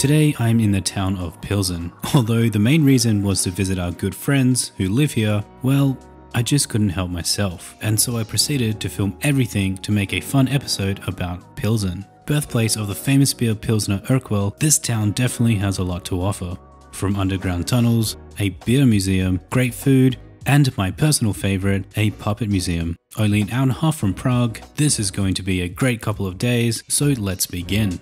Today I'm in the town of Pilsen, although the main reason was to visit our good friends who live here. Well, I just couldn't help myself, and so I proceeded to film everything to make a fun episode about Pilsen. Birthplace of the famous beer Pilsner Urquell, this town definitely has a lot to offer. From underground tunnels, a beer museum, great food, and my personal favorite, a puppet museum. Only an hour and a half from Prague, this is going to be a great couple of days, so let's begin.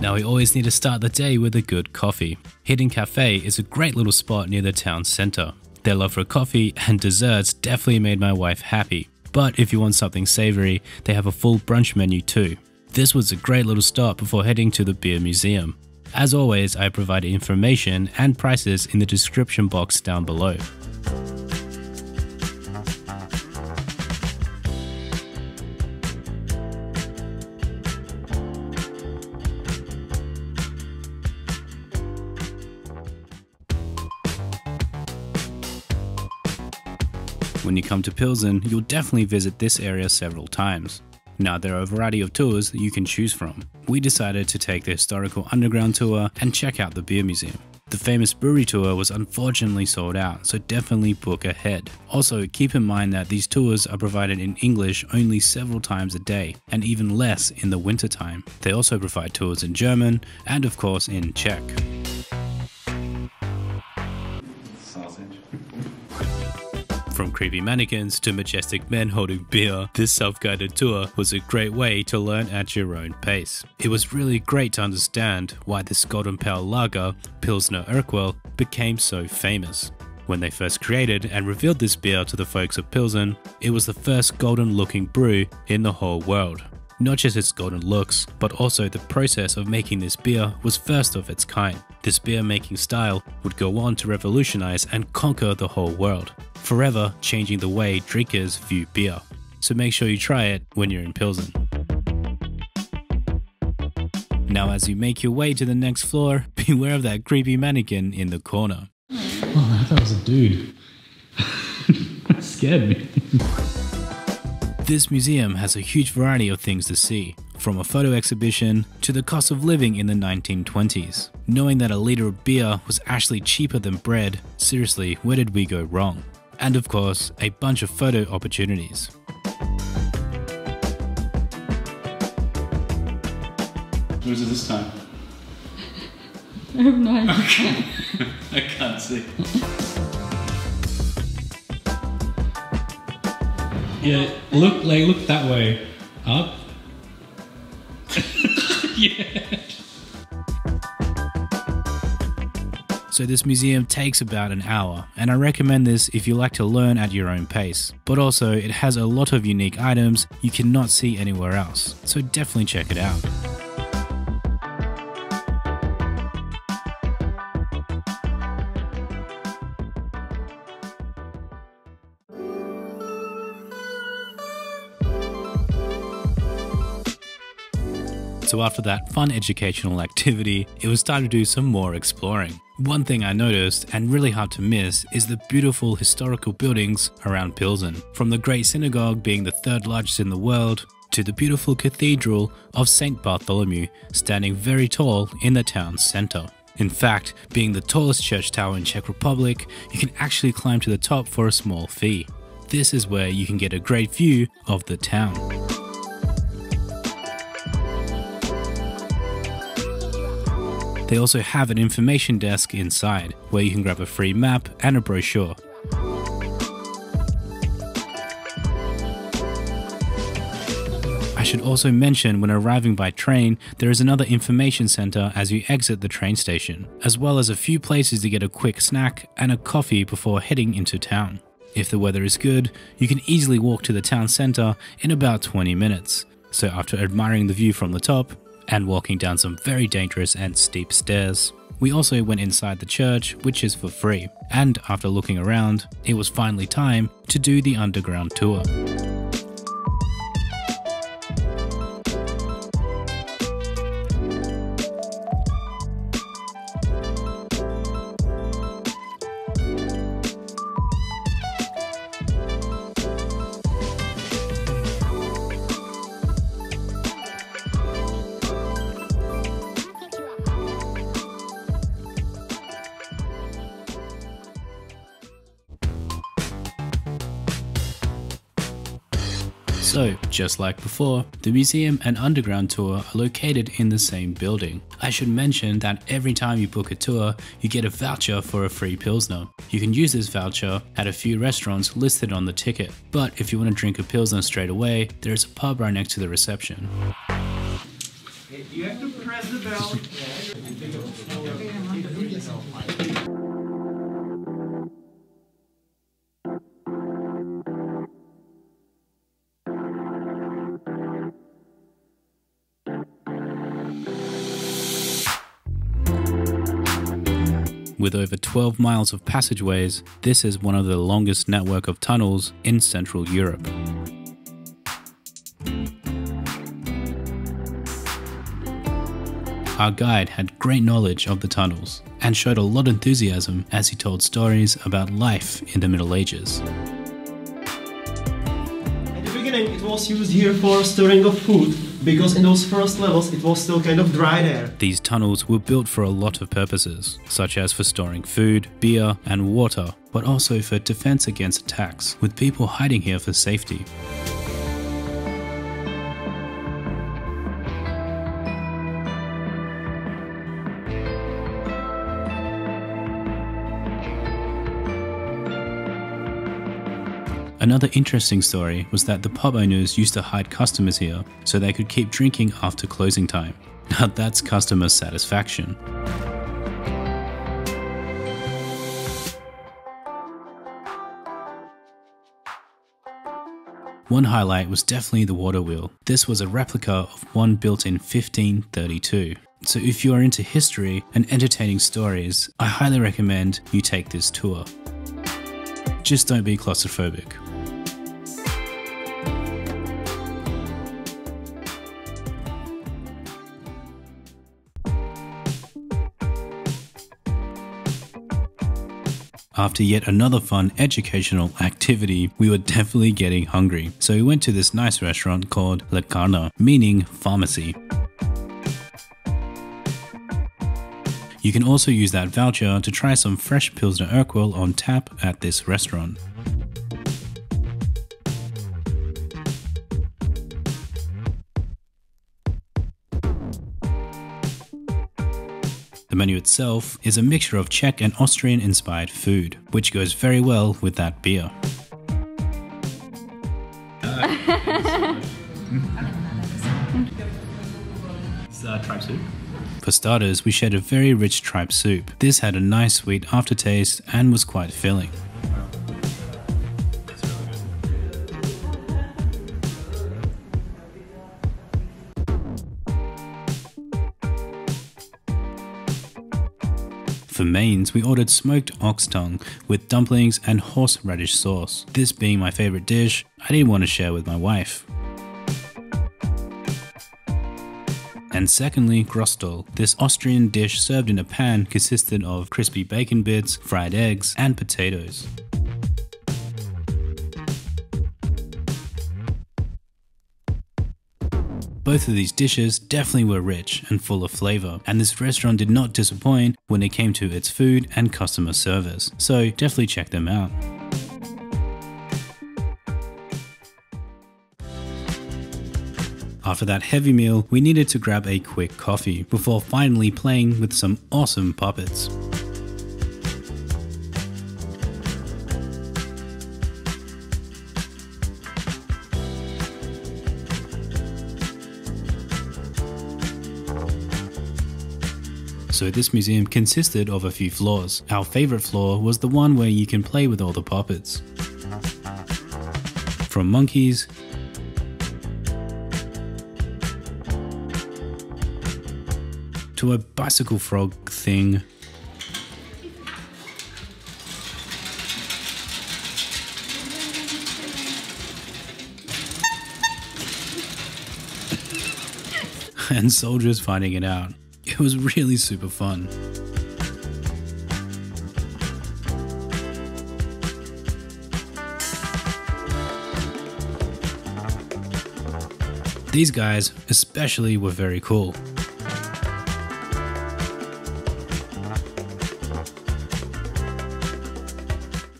Now we always need to start the day with a good coffee. Hidden Cafe is a great little spot near the town centre. Their love for coffee and desserts definitely made my wife happy. But if you want something savoury, they have a full brunch menu too. This was a great little stop before heading to the beer museum. As always, I provided information and prices in the description box down below. When you come to Pilsen, you'll definitely visit this area several times. Now, there are a variety of tours that you can choose from. We decided to take the historical underground tour and check out the beer museum. The famous brewery tour was unfortunately sold out, so definitely book ahead. Also, keep in mind that these tours are provided in English only several times a day, and even less in the wintertime. They also provide tours in German, and of course in Czech. From creepy mannequins to majestic men holding beer, this self-guided tour was a great way to learn at your own pace. It was really great to understand why this Golden Pale Lager, Pilsner Urquell, became so famous. When they first created and revealed this beer to the folks of Pilsen, it was the first golden-looking brew in the whole world. Not just its golden looks, but also the process of making this beer was first of its kind. This beer making style would go on to revolutionize and conquer the whole world, forever changing the way drinkers view beer. So make sure you try it when you're in Pilsen. Now as you make your way to the next floor, beware of that creepy mannequin in the corner. Oh, I thought it was a dude. That scared me. This museum has a huge variety of things to see, from a photo exhibition to the cost of living in the 1920s. Knowing that a liter of beer was actually cheaper than bread, seriously, where did we go wrong? And of course, a bunch of photo opportunities. Who is it this time? I have no idea. Okay. I can't see. Yeah, look that way. Up. Yeah. So this museum takes about an hour, and I recommend this if you like to learn at your own pace. But also, it has a lot of unique items you cannot see anywhere else, so definitely check it out. So after that fun educational activity, it was time to do some more exploring. One thing I noticed, and really hard to miss, is the beautiful historical buildings around Pilsen. From the Great Synagogue being the third largest in the world, to the beautiful Cathedral of St. Bartholomew standing very tall in the town's center. In fact, being the tallest church tower in Czech Republic, you can actually climb to the top for a small fee. This is where you can get a great view of the town. They also have an information desk inside, where you can grab a free map and a brochure. I should also mention when arriving by train, there is another information center as you exit the train station, as well as a few places to get a quick snack and a coffee before heading into town. If the weather is good, you can easily walk to the town center in about 20 minutes. So after admiring the view from the top, and walking down some very dangerous and steep stairs, we also went inside the church, which is for free. And after looking around, it was finally time to do the underground tour. So, just like before, the museum and underground tour are located in the same building. I should mention that every time you book a tour, you get a voucher for a free Pilsner. You can use this voucher at a few restaurants listed on the ticket, but if you want to drink a Pilsner straight away, there's a pub right next to the reception. You have to press the bell. With over 12 miles of passageways, this is one of the longest network of tunnels in Central Europe. Our guide had great knowledge of the tunnels and showed a lot of enthusiasm as he told stories about life in the Middle Ages. At the beginning it was used here for storing of food, because in those first levels it was still kind of dry there. These tunnels were built for a lot of purposes, such as for storing food, beer and water, but also for defense against attacks, with people hiding here for safety. Another interesting story was that the pub owners used to hide customers here so they could keep drinking after closing time. Now that's customer satisfaction. One highlight was definitely the water wheel. This was a replica of one built in 1532. So if you are into history and entertaining stories, I highly recommend you take this tour. Just don't be claustrophobic. After yet another fun educational activity, we were definitely getting hungry. So we went to this nice restaurant called Lekarna, meaning pharmacy. You can also use that voucher to try some fresh Pilsner Urquell on tap at this restaurant. The menu itself is a mixture of Czech and Austrian inspired food, which goes very well with that beer. Tripe soup. For starters, we shared a very rich tripe soup. This had a nice sweet aftertaste and was quite filling. For mains, we ordered smoked ox tongue with dumplings and horseradish sauce. This being my favorite dish, I didn't want to share with my wife. And secondly, Grostol. This Austrian dish served in a pan consisted of crispy bacon bits, fried eggs, and potatoes. Both of these dishes definitely were rich and full of flavor, and this restaurant did not disappoint when it came to its food and customer service, so definitely check them out. After that heavy meal, we needed to grab a quick coffee before finally playing with some awesome puppets. So this museum consisted of a few floors. Our favorite floor was the one where you can play with all the puppets. From monkeys to a bicycle frog thing, and soldiers fighting it out. It was really super fun. These guys especially were very cool.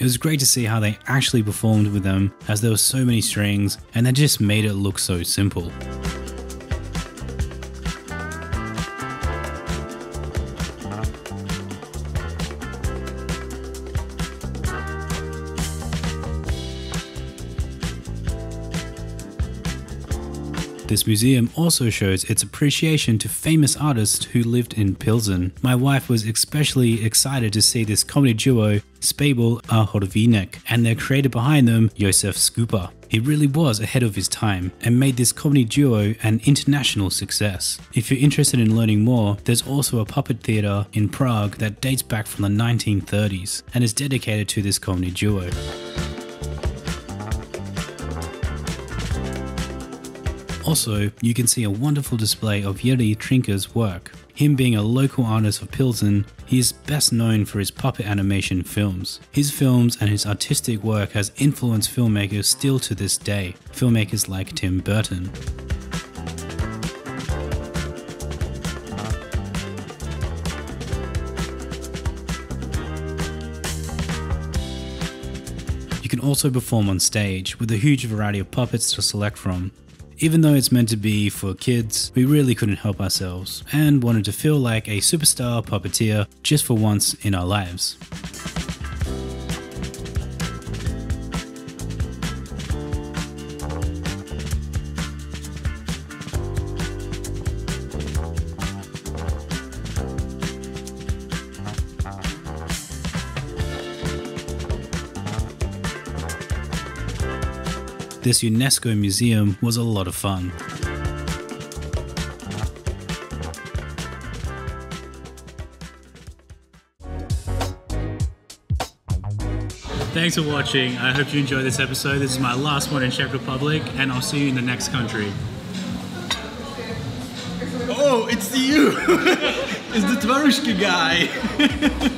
It was great to see how they actually performed with them, as there were so many strings and they just made it look so simple. This museum also shows its appreciation to famous artists who lived in Pilsen. My wife was especially excited to see this comedy duo, Spabel a Horvinek, and their creator behind them, Josef Skupa. He really was ahead of his time and made this comedy duo an international success. If you're interested in learning more, there's also a puppet theatre in Prague that dates back from the 1930s and is dedicated to this comedy duo. Also, you can see a wonderful display of Jiří Trinka's work. Him being a local artist of Pilsen, he is best known for his puppet animation films. His films and his artistic work has influenced filmmakers still to this day, filmmakers like Tim Burton. You can also perform on stage with a huge variety of puppets to select from. Even though it's meant to be for kids, we really couldn't help ourselves and wanted to feel like a superstar puppeteer just for once in our lives. This UNESCO museum was a lot of fun. Thanks for watching. I hope you enjoyed this episode. This is my last one in Czech Republic, and I'll see you in the next country. Oh, it's you! It's the Twarushka guy!